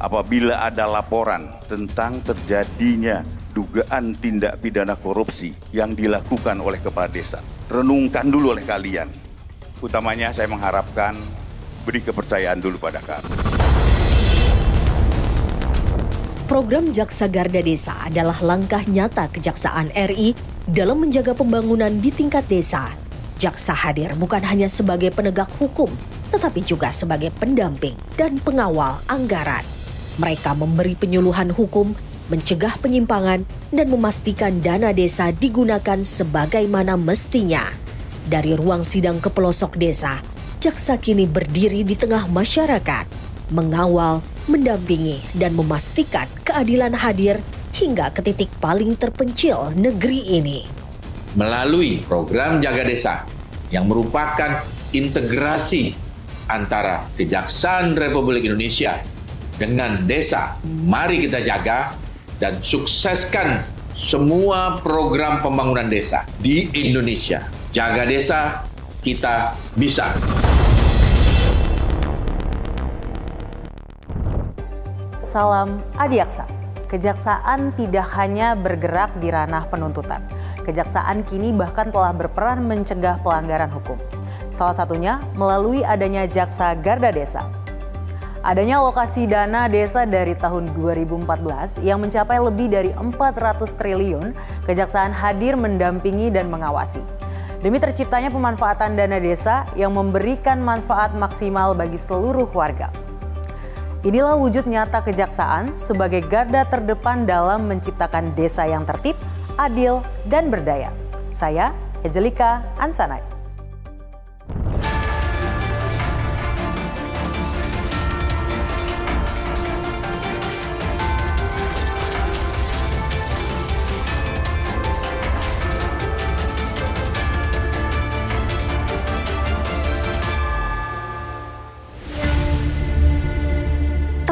apabila ada laporan tentang terjadinya dugaan tindak pidana korupsi yang dilakukan oleh kepala desa. Renungkan dulu oleh kalian. Utamanya saya mengharapkan beri kepercayaan dulu pada kami. Program Jaksa Garda Desa adalah langkah nyata Kejaksaan RI dalam menjaga pembangunan di tingkat desa. Jaksa hadir bukan hanya sebagai penegak hukum, tetapi juga sebagai pendamping dan pengawal anggaran. Mereka memberi penyuluhan hukum, mencegah penyimpangan, dan memastikan dana desa digunakan sebagaimana mestinya. Dari ruang sidang ke pelosok desa, jaksa kini berdiri di tengah masyarakat, mengawal, mendampingi, dan memastikan keadilan hadir hingga ke titik paling terpencil negeri ini. Melalui program Jaga Desa yang merupakan integrasi antara Kejaksaan Republik Indonesia dengan desa, mari kita jaga dan sukseskan semua program pembangunan desa di Indonesia. Jaga desa, kita bisa. Salam Adiaksa. Kejaksaan tidak hanya bergerak di ranah penuntutan. Kejaksaan kini bahkan telah berperan mencegah pelanggaran hukum. Salah satunya melalui adanya Jaksa Garda Desa. Adanya alokasi dana desa dari tahun 2014 yang mencapai lebih dari 400 triliun, Kejaksaan hadir mendampingi dan mengawasi. Demi terciptanya pemanfaatan dana desa yang memberikan manfaat maksimal bagi seluruh warga. Inilah wujud nyata Kejaksaan sebagai garda terdepan dalam menciptakan desa yang tertib, adil, dan berdaya. Saya, Ejelika Ansanai.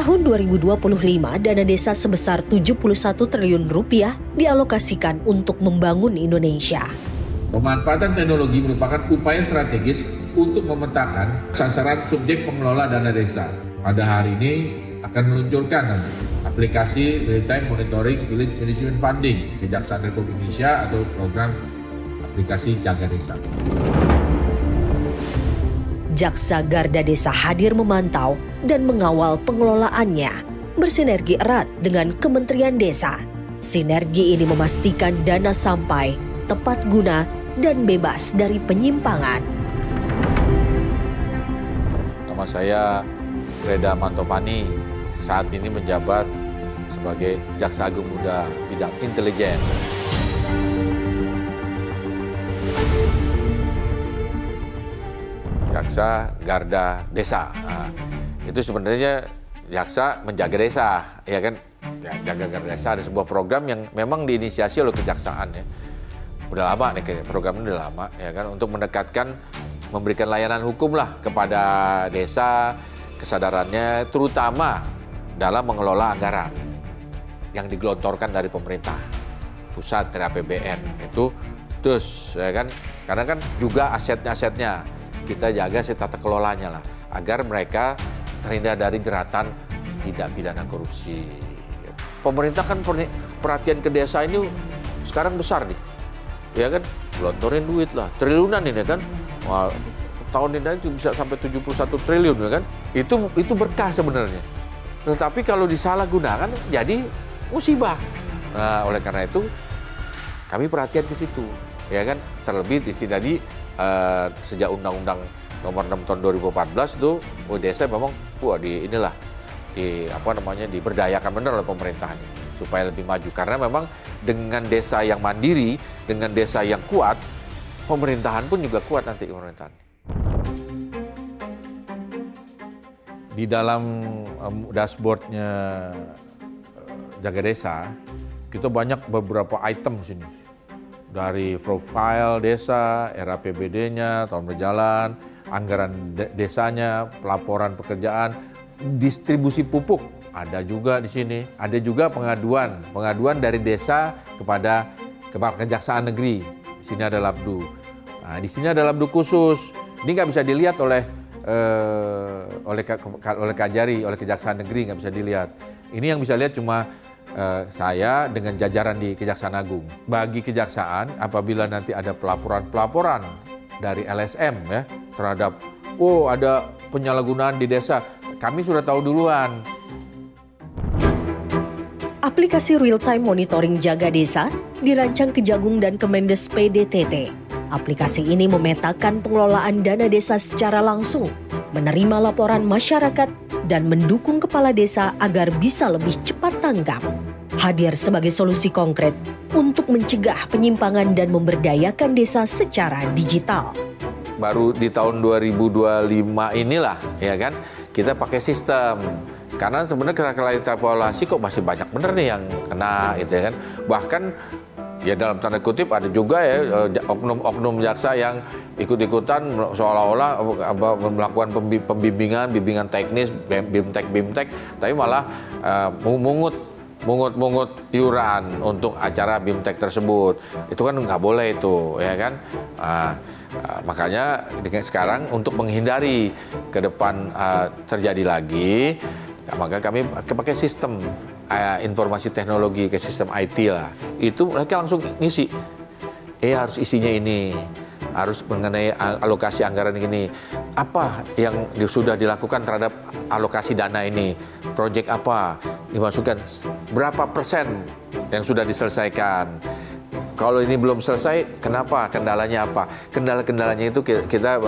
Tahun 2025, dana desa sebesar 71 triliun rupiah dialokasikan untuk membangun Indonesia. Pemanfaatan teknologi merupakan upaya strategis untuk memetakan sasaran subjek pengelola dana desa. Pada hari ini akan meluncurkan aplikasi Real-Time Monitoring Village Management Funding Kejaksaan Republik Indonesia atau program aplikasi Jaga Desa. Jaksa Garda Desa hadir memantau dan mengawal pengelolaannya, bersinergi erat dengan Kementerian Desa. Sinergi ini memastikan dana sampai, tepat guna, dan bebas dari penyimpangan. Nama saya Reda Mantovani, saat ini menjabat sebagai Jaksa Agung Muda bidang intelijen. Jaksa Garda Desa. Nah, itu sebenarnya jaksa menjaga desa, ya kan? Ya, Jaga Garda Desa ada sebuah program yang memang diinisiasi oleh Kejaksaan ya. Udah lama nih program ini udah lama ya kan, untuk mendekatkan, memberikan layanan hukum lah kepada desa, kesadarannya terutama dalam mengelola anggaran yang digelontorkan dari pemerintah pusat dari APBN itu terus ya kan, karena kan juga asetnya kita jaga tata kelolanya lah, agar mereka terhindar dari jeratan tidak pidana korupsi. Pemerintah kan perhatian ke desa ini sekarang besar nih, ya kan, gelontorin duit lah, triliunan ini kan, wah, tahun ini aja bisa sampai 71 triliun ya kan, itu berkah sebenarnya. Tetapi kalau disalahgunakan jadi musibah. Nah, oleh karena itu kami perhatian ke situ, ya kan, terlebih di sini tadi. Sejak Undang-Undang Nomor 6 Tahun 2014 itu desa memang diberdayakan benar oleh pemerintahan supaya lebih maju, karena memang dengan desa yang mandiri, dengan desa yang kuat, pemerintahan pun juga kuat nanti pemerintahan. Di dalam dashboardnya Jaga Desa kita banyak beberapa item sini. Dari profil desa, RAPBD-nya, tahun berjalan, anggaran desanya, pelaporan pekerjaan, distribusi pupuk, ada juga di sini. Ada juga pengaduan dari desa kepada Kejaksaan Negeri. Di sini ada labdu. Nah, di sini ada labdu khusus. Ini nggak bisa dilihat oleh oleh Kajari, oleh Kejaksaan Negeri, nggak bisa dilihat. Ini yang bisa lihat cuma saya dengan jajaran di Kejaksaan Agung. Bagi kejaksaan, apabila nanti ada pelaporan dari LSM ya terhadap ada penyalahgunaan di desa, kami sudah tahu duluan. Aplikasi real-time monitoring Jaga Desa dirancang Kejagung dan Kemendes PDTT. Aplikasi ini memetakan pengelolaan dana desa secara langsung, menerima laporan masyarakat, dan mendukung kepala desa agar bisa lebih cepat tanggap. Hadir sebagai solusi konkret untuk mencegah penyimpangan dan memberdayakan desa secara digital. Baru di tahun 2025 inilah, ya kan, kita pakai sistem. Karena sebenarnya kalau kita evaluasi kok masih banyak bener nih yang kena, gitu ya kan. Bahkan ya dalam tanda kutip ada juga ya oknum-oknum jaksa yang ikut-ikutan seolah-olah melakukan bimbingan teknis, bimtek, tapi malah mungut iuran untuk acara bimtek tersebut. Itu kan nggak boleh itu, ya kan. Makanya sekarang untuk menghindari ke depan terjadi lagi, maka kami pakai sistem informasi teknologi, ke sistem IT lah. Itu mereka langsung ngisi. Harus isinya ini, harus mengenai alokasi anggaran ini. Apa yang sudah dilakukan terhadap alokasi dana ini? Proyek apa? Dimasukkan berapa persen yang sudah diselesaikan? Kalau ini belum selesai, kenapa? Kendalanya apa? Kendala-kendalanya itu kita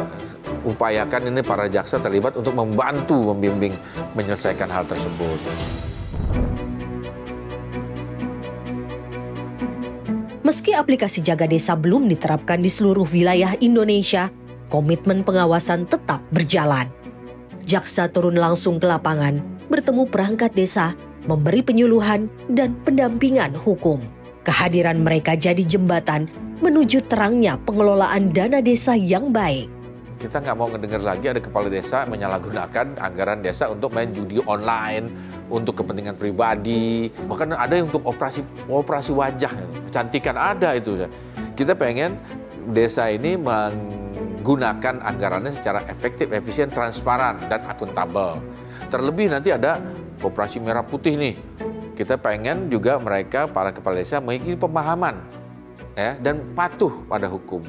upayakan ini para jaksa terlibat untuk membantu, membimbing, menyelesaikan hal tersebut. Meski aplikasi Jaga Desa belum diterapkan di seluruh wilayah Indonesia, komitmen pengawasan tetap berjalan. Jaksa turun langsung ke lapangan, bertemu perangkat desa, memberi penyuluhan dan pendampingan hukum. Kehadiran mereka jadi jembatan menuju terangnya pengelolaan dana desa yang baik. Kita nggak mau ngedengar lagi ada kepala desa menyalahgunakan anggaran desa untuk main judi online, untuk kepentingan pribadi, bahkan ada yang untuk operasi wajah, kecantikan ada itu. Kita pengen desa ini menggunakan anggarannya secara efektif, efisien, transparan, dan akuntabel. Terlebih nanti ada operasi merah putih nih. Kita pengen juga mereka, para kepala desa, memiliki pemahaman dan patuh pada hukum.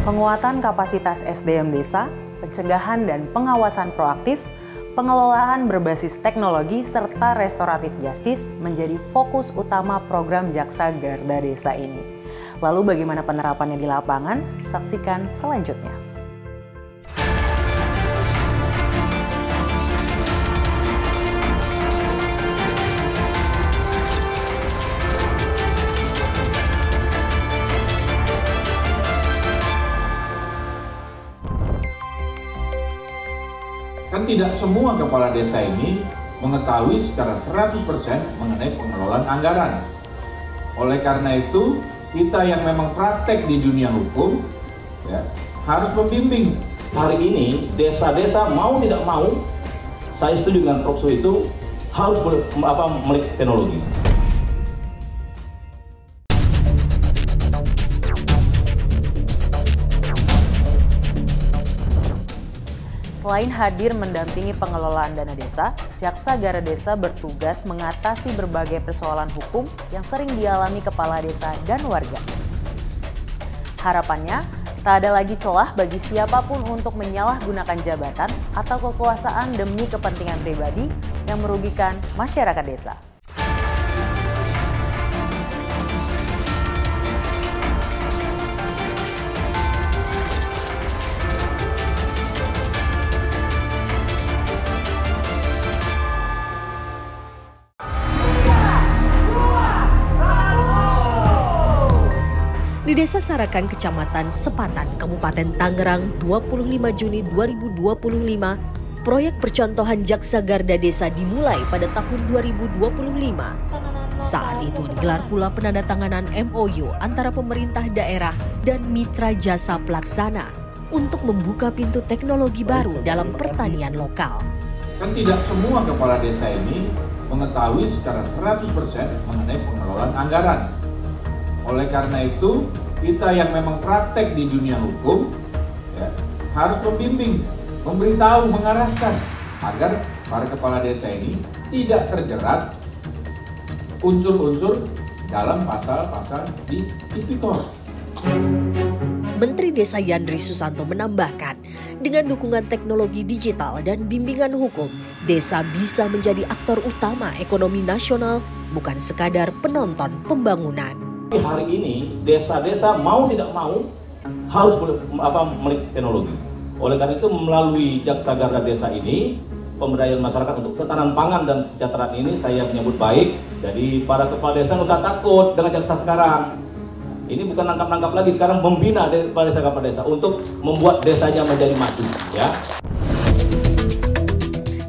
Penguatan kapasitas SDM desa, pencegahan dan pengawasan proaktif, pengelolaan berbasis teknologi, serta restoratif justice menjadi fokus utama program Jaksa Garda Desa ini. Lalu bagaimana penerapannya di lapangan? Saksikan selanjutnya. Kan tidak semua kepala desa ini mengetahui secara 100% mengenai pengelolaan anggaran. Oleh karena itu, kita yang memang praktek di dunia hukum harus membimbing. Hari ini desa-desa mau tidak mau, saya setuju dengan Prof. itu harus melek teknologi. Selain hadir mendampingi pengelolaan dana desa, Jaksa Garda Desa bertugas mengatasi berbagai persoalan hukum yang sering dialami kepala desa dan warga. Harapannya, tak ada lagi celah bagi siapapun untuk menyalahgunakan jabatan atau kekuasaan demi kepentingan pribadi yang merugikan masyarakat desa. Di Desa Sarakan, Kecamatan Sepatan, Kabupaten Tangerang, 25 Juni 2025, proyek percontohan Jaksa Garda Desa dimulai pada tahun 2025. Saat itu digelar pula penandatanganan MOU antara pemerintah daerah dan mitra jasa pelaksana untuk membuka pintu teknologi baru dalam pertanian lokal. Kan tidak semua kepala desa ini mengetahui secara 100% mengenai pengelolaan anggaran. Oleh karena itu, kita yang memang praktek di dunia hukum harus membimbing, memberitahu, mengarahkan agar para kepala desa ini tidak terjerat unsur-unsur dalam pasal-pasal di Tipikor. Menteri Desa Yandri Susanto menambahkan, dengan dukungan teknologi digital dan bimbingan hukum, desa bisa menjadi aktor utama ekonomi nasional, bukan sekadar penonton pembangunan. Hari ini desa-desa mau tidak mau harus melek teknologi. Oleh karena itu melalui Jaksa Garda Desa ini, pemberdayaan masyarakat untuk ketahanan pangan dan kesejahteraan ini saya menyambut baik. Jadi para kepala desa nggak usah takut dengan jaksa sekarang. Ini bukan nangkap-nangkap lagi, sekarang membina kepala desa untuk membuat desanya menjadi maju. Ya.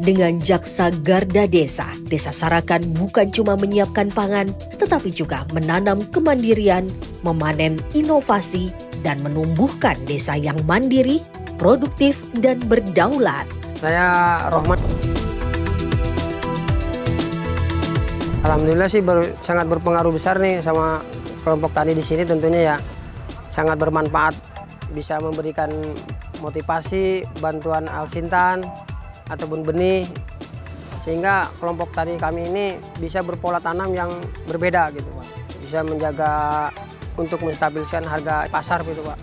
Dengan Jaksa Garda Desa, Desa Sarakan bukan cuma menyiapkan pangan, tetapi juga menanam kemandirian, memanen inovasi, dan menumbuhkan desa yang mandiri, produktif, dan berdaulat. Saya Rohman. Alhamdulillah sih sangat berpengaruh besar nih sama kelompok tani di sini, tentunya ya sangat bermanfaat, bisa memberikan motivasi, bantuan alsintan ataupun benih, sehingga kelompok tani kami ini bisa berpola tanam yang berbeda gitu Pak. Bisa menjaga untuk menstabilkan harga pasar gitu Pak.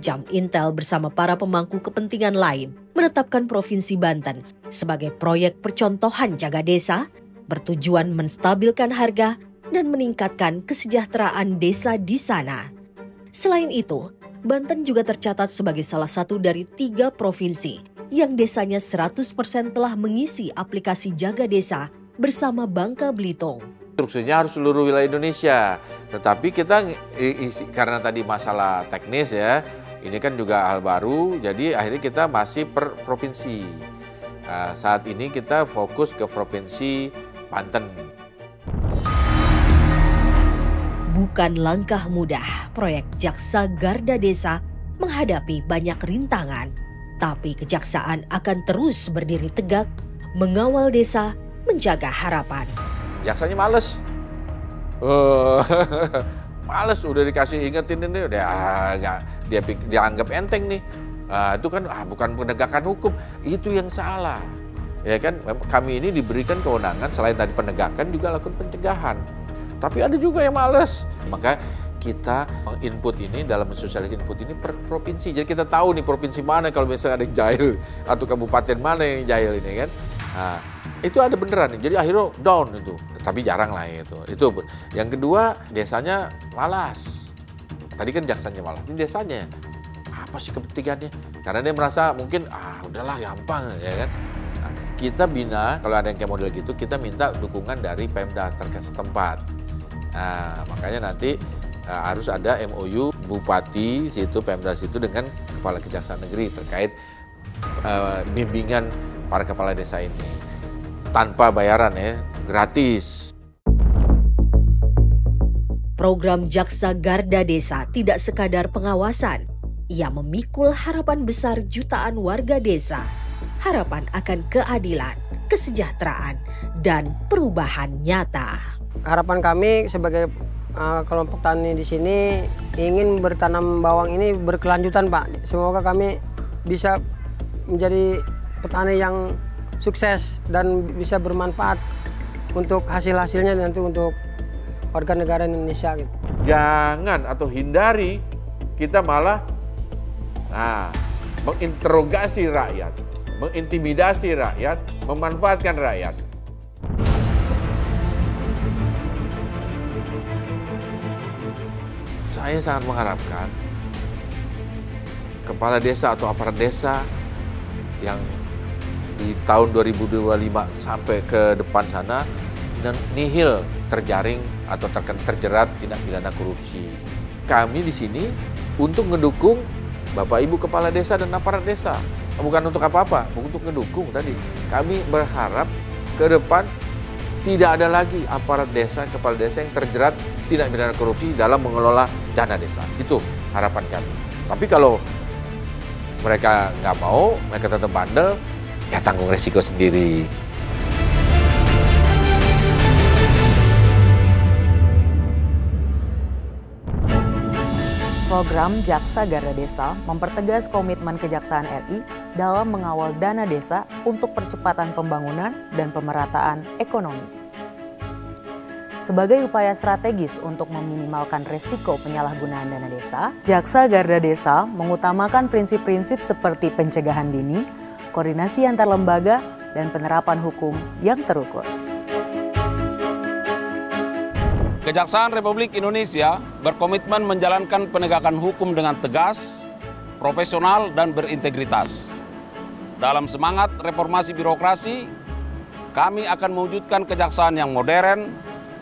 Jam Intel bersama para pemangku kepentingan lain menetapkan Provinsi Banten sebagai proyek percontohan jaga desa, bertujuan menstabilkan harga dan meningkatkan kesejahteraan desa di sana. Selain itu, Banten juga tercatat sebagai salah satu dari 3 provinsi yang desanya 100% telah mengisi aplikasi Jaga Desa bersama Bangka Belitung. Instruksinya harus seluruh wilayah Indonesia. Tetapi kita karena tadi masalah teknis ya, ini kan juga hal baru, jadi akhirnya kita masih per provinsi. Saat ini kita fokus ke Provinsi Banten. Bukan langkah mudah proyek Jaksa Garda Desa menghadapi banyak rintangan, tapi kejaksaan akan terus berdiri tegak, mengawal desa, menjaga harapan. Jaksanya males. Males udah dikasih ingetin ini udah dia dianggap enteng nih. Itu kan bukan penegakan hukum, itu yang salah. Ya kan, kami ini diberikan kewenangan selain tadi penegakan juga lakukan pencegahan. Tapi ada juga yang males. Maka kita input ini dalam mensosialisasi input ini per provinsi. Jadi kita tahu nih provinsi mana kalau misalnya ada yang jahil atau kabupaten mana yang jahil ini kan. Nah, itu ada beneran nih. Jadi akhirnya down itu. Tapi jarang lah itu. Itu yang kedua, desanya malas. Tadi kan jaksanya malas, ini desanya. Apa sih kepentingannya? Karena dia merasa mungkin udahlah gampang ya kan. Nah, kita bina kalau ada yang kayak model gitu, kita minta dukungan dari Pemda terkait setempat. Nah, makanya nanti harus ada MOU Bupati situ, Pemda situ dengan Kepala Kejaksaan Negeri terkait bimbingan para kepala desa ini. Tanpa bayaran ya, gratis. Program Jaksa Garda Desa tidak sekadar pengawasan. Ia memikul harapan besar jutaan warga desa. Harapan akan keadilan, kesejahteraan, dan perubahan nyata. Harapan kami sebagai kelompok tani di sini ingin bertanam bawang ini berkelanjutan Pak. Semoga kami bisa menjadi petani yang sukses dan bisa bermanfaat untuk hasil-hasilnya nanti untuk warga negara Indonesia. Gitu. Jangan atau hindari kita malah menginterogasi rakyat, mengintimidasi rakyat, memanfaatkan rakyat. Saya sangat mengharapkan kepala desa atau aparat desa yang di tahun 2025 sampai ke depan sana dan nihil terjaring atau terjerat tindak pidana korupsi. Kami di sini untuk mendukung Bapak Ibu kepala desa dan aparat desa. Bukan untuk apa-apa, untuk mendukung tadi. Kami berharap ke depan tidak ada lagi aparat desa, kepala desa yang terjerat tindak pidana korupsi dalam mengelola dana desa. Itu harapan kami. Tapi kalau mereka nggak mau, mereka tetap bandel, ya tanggung resiko sendiri. Program Jaksa Garda Desa mempertegas komitmen Kejaksaan RI dalam mengawal dana desa untuk percepatan pembangunan dan pemerataan ekonomi. Sebagai upaya strategis untuk meminimalkan risiko penyalahgunaan dana desa, Jaksa Garda Desa mengutamakan prinsip-prinsip seperti pencegahan dini, koordinasi antar lembaga, dan penerapan hukum yang terukur. Kejaksaan Republik Indonesia berkomitmen menjalankan penegakan hukum dengan tegas, profesional, dan berintegritas. Dalam semangat reformasi birokrasi, kami akan mewujudkan kejaksaan yang modern,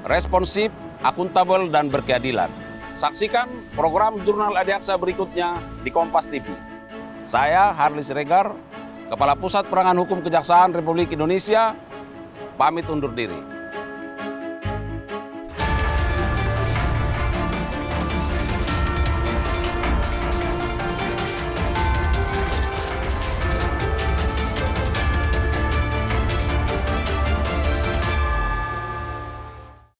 responsif, akuntabel, dan berkeadilan. Saksikan program Jurnal Adiaksa berikutnya di Kompas TV. Saya Harli Siregar, Kepala Pusat Penerangan Hukum Kejaksaan Republik Indonesia, pamit undur diri.